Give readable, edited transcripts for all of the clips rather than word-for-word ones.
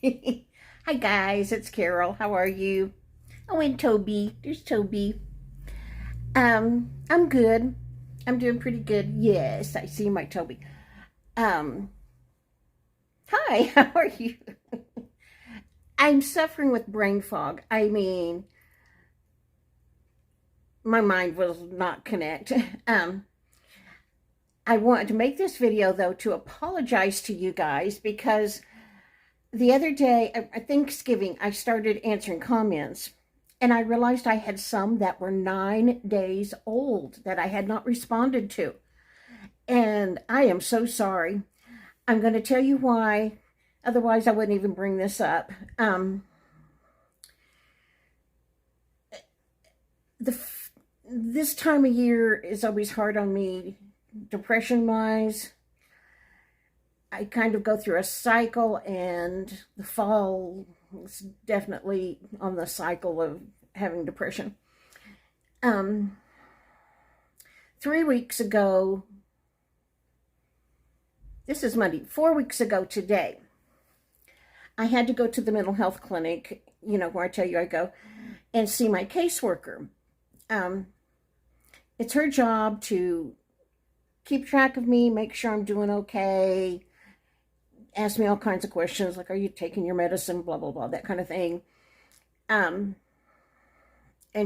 Hi guys, it's Carol. How are you? Oh, and Toby. There's Toby. I'm good. I'm doing pretty good. Yes, I see my Toby. Um, Hi, how are you? I'm suffering with brain fog. I mean, my mind will not connect. Um, I wanted to make this video though to apologize to you guys because the other day at Thanksgiving, I started answering comments and I realized I had some that were 9 days old that I had not responded to. And I am so sorry. I'm going to tell you why. Otherwise, I wouldn't even bring this up. The This time of year is always hard on me, depression wise. I kind of go through a cycle, and the fall is definitely on the cycle of having depression. Um, 3 weeks ago, this is Monday, 4 weeks ago today, I had to go to the mental health clinic, where I tell you I go, and see my caseworker. It's her job to keep track of me, make sure I'm doing okay, ask me all kinds of questions like, are you taking your medicine, blah, blah, blah, that kind of thing. And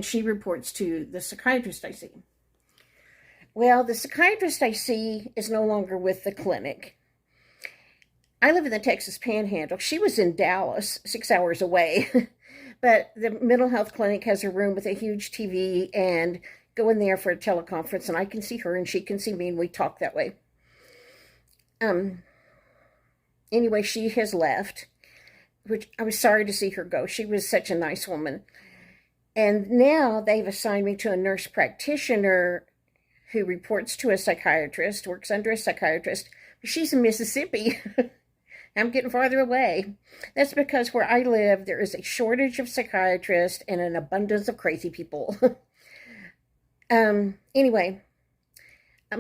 she reports to the psychiatrist I see. Well, the psychiatrist I see is no longer with the clinic. I live in the Texas Panhandle. She was in Dallas, 6 hours away. But the mental health clinic has a room with a huge TV, and go in there for a teleconference, and I can see her and she can see me, and we talk that way. Anyway, she has left, which I was sorry to see her go. She was such a nice woman. And now they've assigned me to a nurse practitioner who reports to a psychiatrist, works under a psychiatrist. She's in Mississippi. I'm getting farther away. That's because where I live, there is a shortage of psychiatrists and an abundance of crazy people. Anyway, I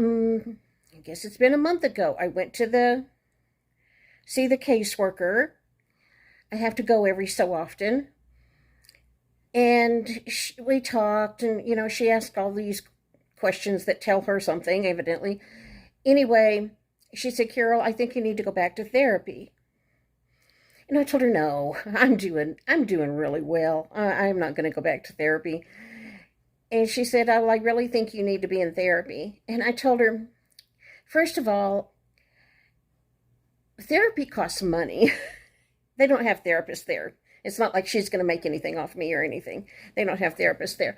guess it's been a month ago. I went to see the caseworker. I have to go every so often. And we talked, and, she asked all these questions that tell her something, evidently. Anyway, she said, Carol, I think you need to go back to therapy. And I told her, no, I'm doing really well. I'm not going to go back to therapy. And she said, oh, I really think you need to be in therapy. And I told her, first of all, therapy costs money. They don't have therapists there. It's not like she's going to make anything off me or anything. They don't have therapists there.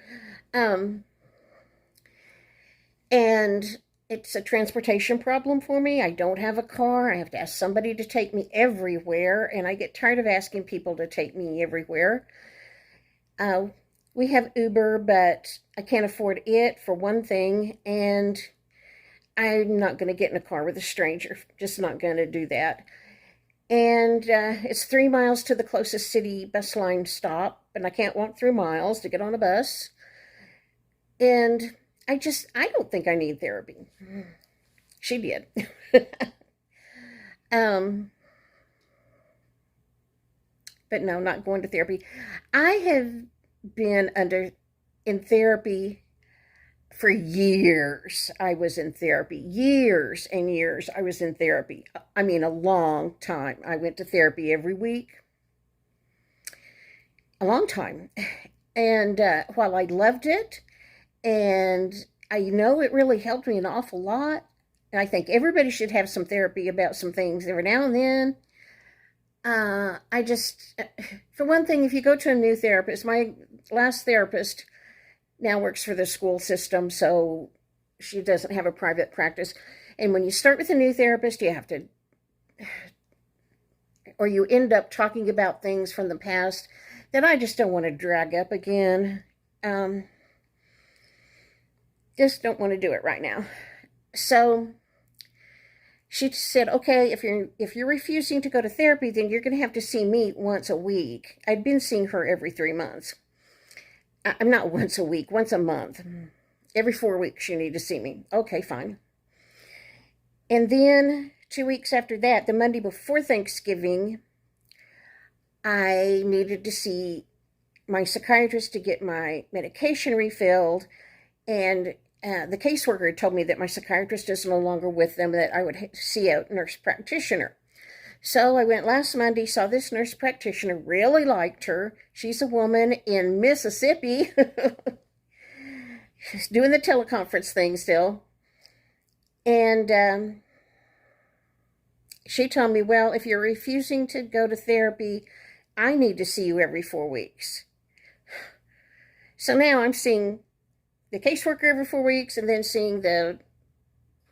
And it's a transportation problem for me. I don't have a car. I have to ask somebody to take me everywhere, and I get tired of asking people to take me everywhere. We have Uber, but I can't afford it, for one thing, and I'm not going to get in a car with a stranger. Just not going to do that. And it's 3 miles to the closest city bus line stop, and I can't walk 3 miles to get on a bus. And I don't think I need therapy. She did. But no, not going to therapy. I have been in therapy for years. I was in therapy. Years and years I was in therapy. I mean, a long time. I went to therapy every week. A long time. And while I loved it, and I know it really helped me an awful lot, and I think everybody should have some therapy about some things every now and then. For one thing, if you go to a new therapist, my last therapist now works for the school system, so she doesn't have a private practice. And when you start with a new therapist, you have to, or you end up talking about things from the past that I just don't want to drag up again. Just don't want to do it right now. So she said, okay, if you're refusing to go to therapy, then you're going to have to see me once a week. I'd been seeing her every 3 months. I'm not once a week, once a month. Every 4 weeks you need to see me. Okay, fine. And then 2 weeks after that, the Monday before Thanksgiving, I needed to see my psychiatrist to get my medication refilled, and the caseworker had told me that my psychiatrist is no longer with them, that I would see a nurse practitioner. So I went last Monday, saw this nurse practitioner, really liked her. She's a woman in Mississippi. She's doing the teleconference thing still. And she told me, well, if you're refusing to go to therapy, I need to see you every 4 weeks. So now I'm seeing the caseworker every 4 weeks and then seeing the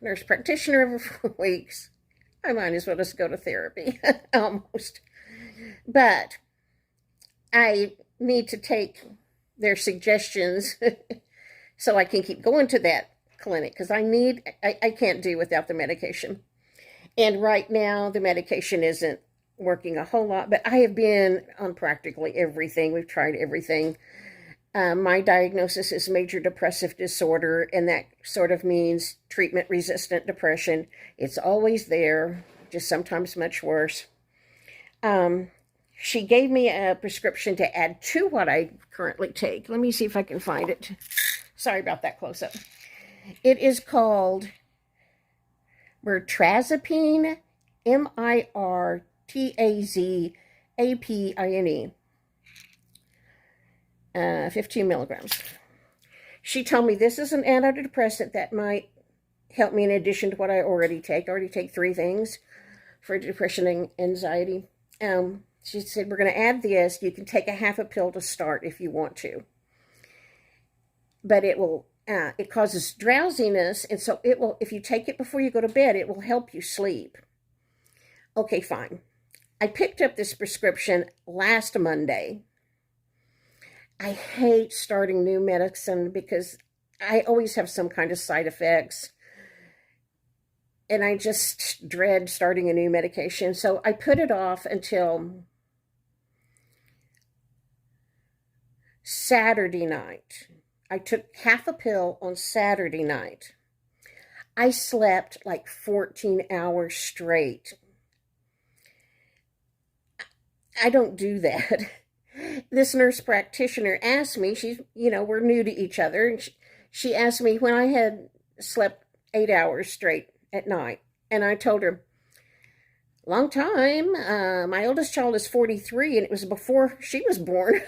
nurse practitioner every 4 weeks. I might as well just go to therapy, almost. But I need to take their suggestions so I can keep going to that clinic, because I can't do without the medication. And right now, the medication isn't working a whole lot, but I have been on practically everything. We've tried everything. My diagnosis is major depressive disorder, and that sort of means treatment-resistant depression. It's always there, just sometimes much worse. She gave me a prescription to add to what I currently take. Let me see if I can find it. Sorry about that close-up. It is called mirtazapine, mirtazapine. 15 milligrams. She told me this is an antidepressant that might help me in addition to what I already take. I already take 3 things for depression and anxiety. She said, we're going to add this. You can take a half a pill to start if you want to. But it causes drowsiness, and so it will, if you take it before you go to bed, it will help you sleep. Okay, fine. I picked up this prescription last Monday. I hate starting new medicine because I always have some kind of side effects, and I just dread starting a new medication. So I put it off until Saturday night. I took half a pill on Saturday night. I slept like 14 hours straight. I don't do that. This nurse practitioner asked me, we're new to each other, and she asked me when I had slept 8 hours straight at night. And I told her, long time. My oldest child is 43, and it was before she was born.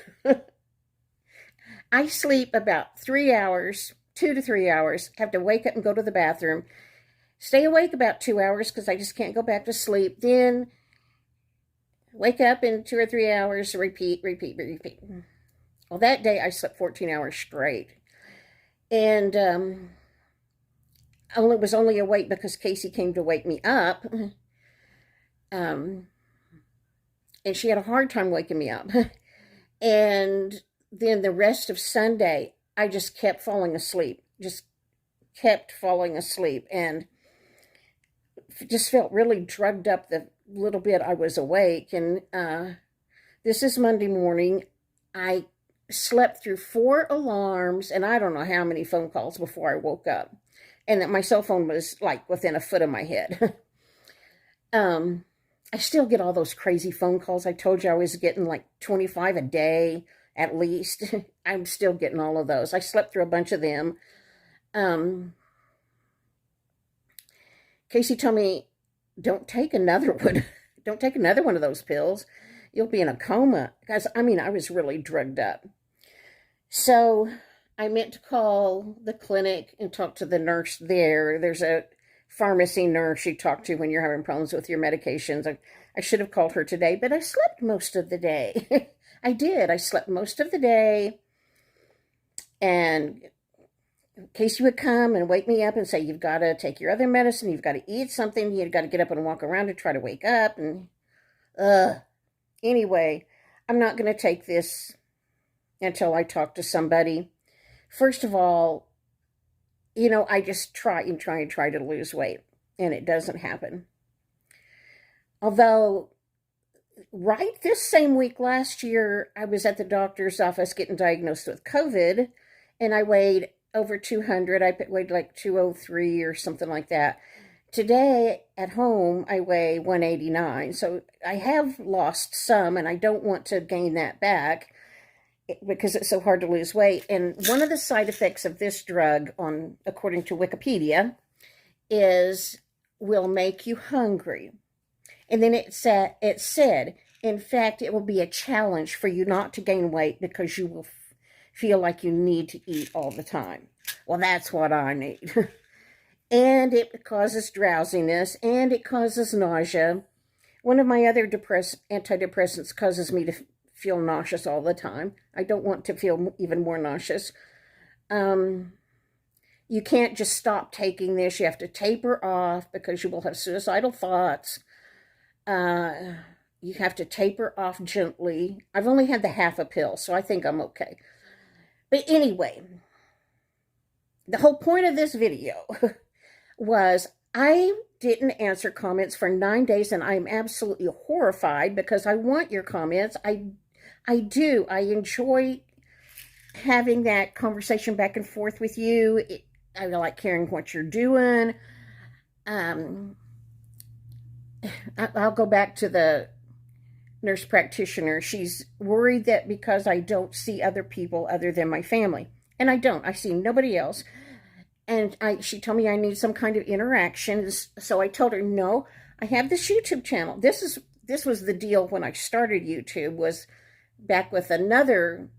I sleep about 3 hours, 2 to 3 hours, have to wake up and go to the bathroom, stay awake about 2 hours because I just can't go back to sleep, then wake up in 2 or 3 hours, repeat. Well, that day I slept 14 hours straight. And I was only awake because Casey came to wake me up. And she had a hard time waking me up. And then the rest of Sunday, I just kept falling asleep. And just felt really drugged up the little bit I was awake. And this is Monday morning. I slept through 4 alarms, and I don't know how many phone calls before I woke up. And that my cell phone was like within a foot of my head. I still get all those crazy phone calls. I told you I was getting like 25 a day at least. I'm still getting all of those. I slept through a bunch of them. Casey told me, don't take another one. Don't take another one of those pills. You'll be in a coma. Because, I was really drugged up. So I meant to call the clinic and talk to the nurse there. There's a pharmacy nurse you talk to when you're having problems with your medications. I should have called her today, but I slept most of the day. I did. I slept most of the day. And Casey would come and wake me up and say, you've got to take your other medicine. You've got to eat something. You've got to get up and walk around to try to wake up. And anyway, I'm not going to take this until I talk to somebody. First of all, I just try to lose weight, and it doesn't happen. Although, right this same week last year, I was at the doctor's office getting diagnosed with COVID, and I weighed over 200. I weighed like 203 or something like that. Today at home, I weigh 189. So I have lost some, and I don't want to gain that back because it's so hard to lose weight. And one of the side effects of this drug, according to Wikipedia, is will make you hungry. And then it said, in fact, it will be a challenge for you not to gain weight because you will feel like you need to eat all the time. Well, that's what I need. And it causes drowsiness, and it causes nausea. One of my other antidepressants causes me to feel nauseous all the time. I don't want to feel even more nauseous. You can't just stop taking this. You have to taper off because you will have suicidal thoughts. You have to taper off gently. I've only had the half a pill, so I think I'm okay. But anyway, the whole point of this video was I didn't answer comments for 9 days, and I'm absolutely horrified because I want your comments. I do. I enjoy having that conversation back and forth with you. I like hearing what you're doing. I'll go back to the nurse practitioner. She's worried that because I don't see other people other than my family. And I don't. I see nobody else. And she told me I need some kind of interaction. So I told her, no, I have this YouTube channel. This was the deal when I started YouTube, was back with another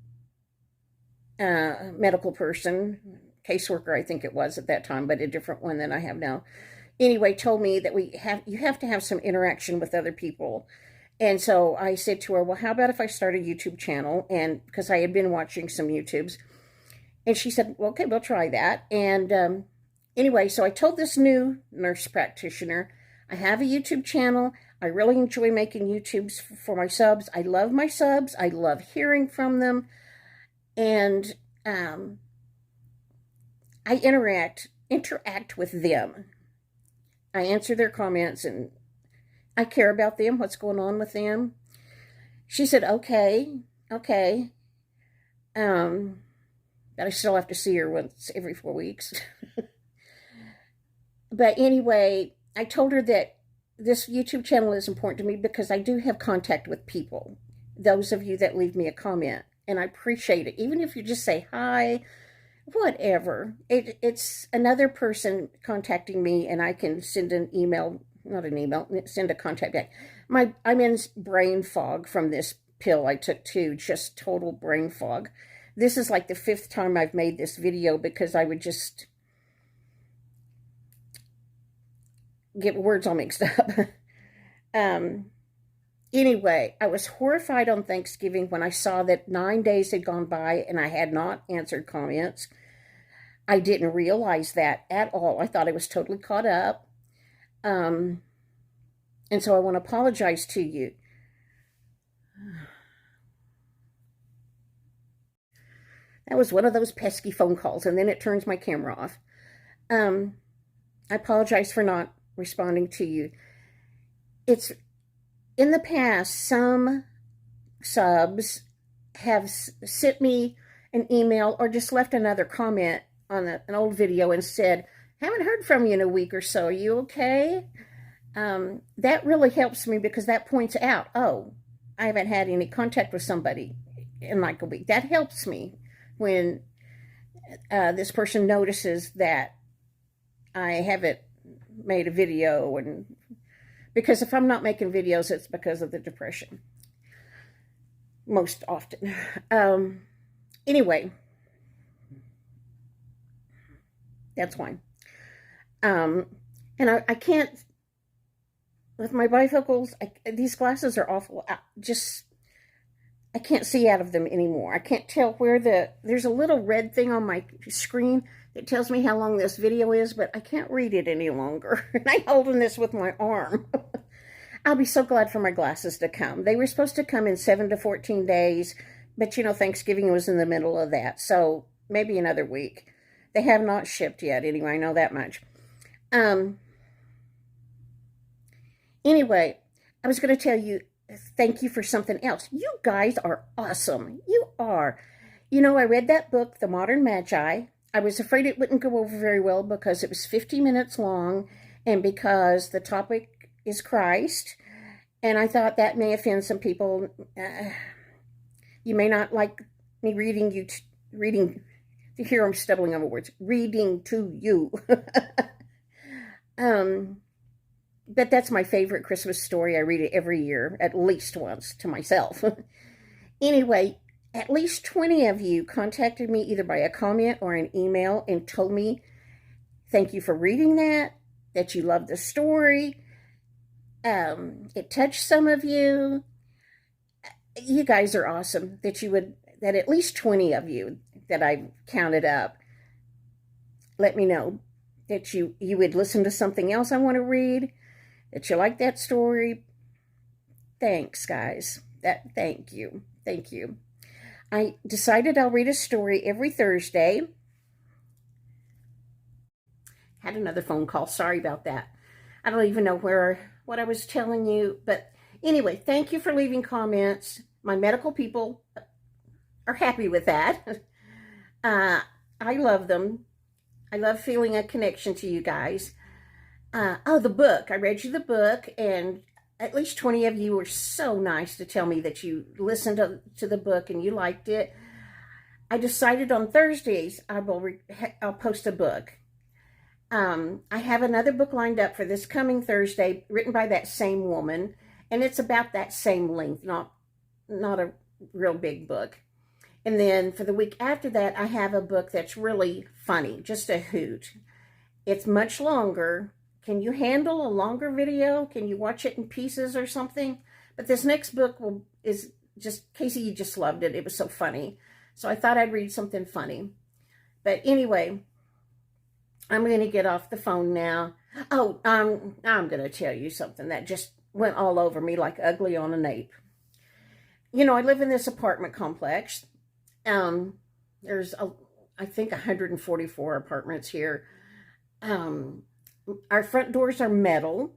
medical person, caseworker I think it was at that time, but a different one than I have now. Anyway, told me that you have to have some interaction with other people. And so I said to her, well, how about if I start a YouTube channel? And because I had been watching some YouTubes. And she said, well, okay, we'll try that. And anyway, so I told this new nurse practitioner, I have a YouTube channel. I really enjoy making YouTubes for my subs. I love my subs. I love hearing from them. And I interact with them. I answer their comments, and I care about them, what's going on with them. She said, okay. But I still have to see her once every 4 weeks. But anyway, I told her that this YouTube channel is important to me because I do have contact with people. Those of you that leave me a comment. And I appreciate it. Even if you just say hi, whatever. It's another person contacting me, and I can send an email, not an email, send a contact back. I'm in brain fog from this pill I took too, just total brain fog. This is like the 5th time I've made this video because I would just get words all mixed up. Anyway, I was horrified on Thanksgiving when I saw that 9 days had gone by and I had not answered comments. I didn't realize that at all. I thought I was totally caught up. And so I want to apologize to you. That was one of those pesky phone calls, and then it turns my camera off. I apologize for not responding to you. It's in the past, some subs have sent me an email or just left another comment on an old video and said, haven't heard from you in a week or so. Are you okay? That really helps me because that points out, oh, I haven't had any contact with somebody in like a week. That helps me when this person notices that I haven't made a video. And because if I'm not making videos, it's because of the depression. Most often. Anyway, that's fine. And I can't, with my bifocals, these glasses are awful. I can't see out of them anymore. I can't tell where there's a little red thing on my screen that tells me how long this video is, but I can't read it any longer. And I'm holding this with my arm. I'll be so glad for my glasses to come. They were supposed to come in 7 to 14 days, but you know, Thanksgiving was in the middle of that, so maybe another week. They have not shipped yet, anyway, I know that much. Anyway, I was going to tell you, thank you for something else. You guys are awesome. You are. You know, I read that book, The Modern Magi. I was afraid it wouldn't go over very well because it was 50 minutes long and because the topic is Christ, and I thought that may offend some people. You may not like me reading. Here I'm stumbling over words. Reading to you. But that's my favorite Christmas story. I read it every year, at least once, to myself. Anyway, at least 20 of you contacted me either by a comment or an email and told me thank you for reading that you loved the story. It touched some of you. You guys are awesome that at least 20 of you that I counted up let me know that you would listen to something else I want to read, that you like that story. Thanks, guys. Thank you. Thank you. I decided I'll read a story every Thursday. Had another phone call. Sorry about that. I don't even know what I was telling you. But anyway, thank you for leaving comments. My medical people are happy with that. I love them. I love feeling a connection to you guys. The book. I read you the book, and at least 20 of you were so nice to tell me that you listened to the book and you liked it. I decided on Thursdays I'll post a book. I have another book lined up for this coming Thursday, written by that same woman, and it's about that same length, not a real big book. And then for the week after that, I have a book that's really funny, just a hoot. It's much longer. Can you handle a longer video? Can you watch it in pieces or something? But this next book is just, Casey, you just loved it. It was so funny. So I thought I'd read something funny. But anyway, I'm going to get off the phone now. I'm going to tell you something that just went all over me like ugly on a nape. I live in this apartment complex. There's, I think, 144 apartments here. Our front doors are metal,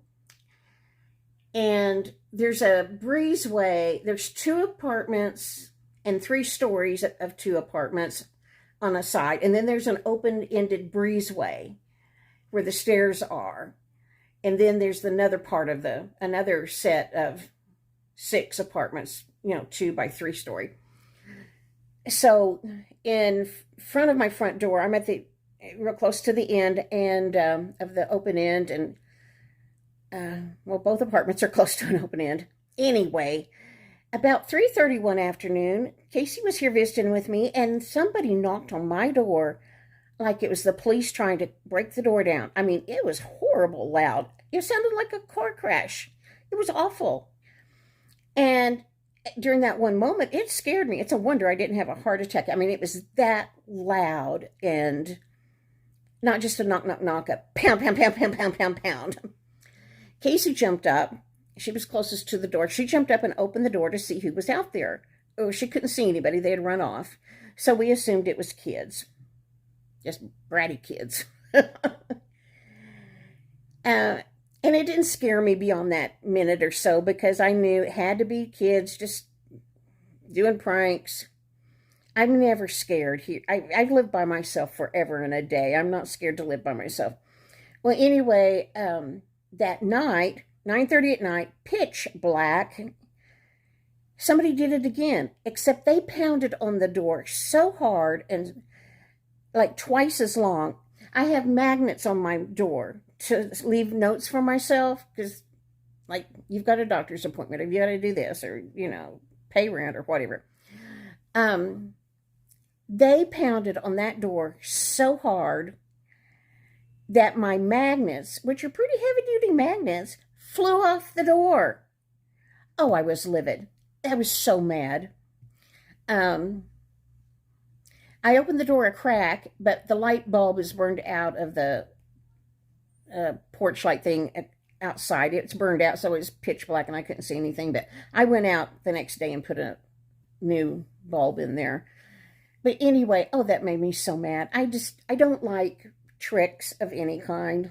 and there's a breezeway. There's 2 apartments and 3 stories of 2 apartments on a side, and then there's an open-ended breezeway where the stairs are, and then there's another part of another set of 6 apartments, 2 by 3 story. So in front of my front door, I'm at real close to the end and of the open end, and both apartments are close to an open end. Anyway, about 3:30 one afternoon, Casey was here visiting with me, and somebody knocked on my door like it was the police trying to break the door down. I mean, it was horrible loud. It sounded like a car crash. It was awful. And during that one moment, it scared me. It's a wonder I didn't have a heart attack. I mean, it was that loud, and not just a knock, knock, knock, a pound, pound, pound, pound, pound, pound, pound. Casey jumped up. She was closest to the door. She jumped up and opened the door to see who was out there. Oh, she couldn't see anybody. They had run off. So we assumed it was kids. Just bratty kids. And it didn't scare me beyond that minute or so, because I knew it had to be kids just doing pranks. I'm never scared here. I've lived by myself forever and a day. I'm not scared to live by myself. Well, anyway, that night, 9:30 at night, pitch black, somebody did it again, except they pounded on the door so hard and like twice as long. I have magnets on my door to leave notes for myself, because, like, you've got a doctor's appointment, or you got to do this, or, pay rent or whatever. They pounded on that door so hard that my magnets, which are pretty heavy-duty magnets, flew off the door. Oh, I was livid. I was so mad. I opened the door a crack, but the light bulb was burned out of the porch light thing outside. It's burned out, so it was pitch black and I couldn't see anything. But I went out the next day and put a new bulb in there. But anyway, that made me so mad. I don't like tricks of any kind.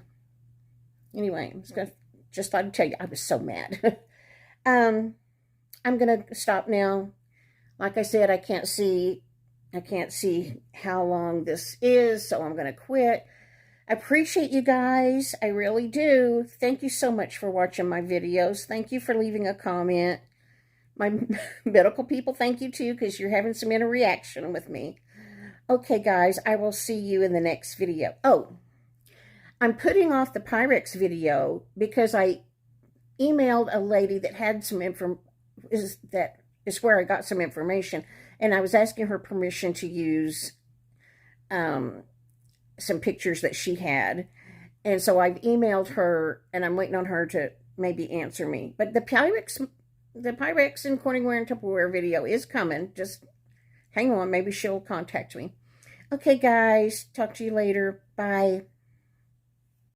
Anyway, just thought I'd tell you, I was so mad. I'm gonna stop now. Like I said, I can't see how long this is, so I'm gonna quit. I appreciate you guys. I really do. Thank you so much for watching my videos. Thank you for leaving a comment. My medical people, thank you too, because you're having some interaction with me. Okay, guys, I will see you in the next video. Oh, I'm putting off the Pyrex video because I emailed a lady that had some that is where I got some information, and I was asking her permission to use some pictures that she had, and so I've emailed her, and I'm waiting on her to maybe answer me. But the Pyrex and Corningware and Tupperware video is coming. Just hang on, maybe she'll contact me. Okay, guys, talk to you later. Bye.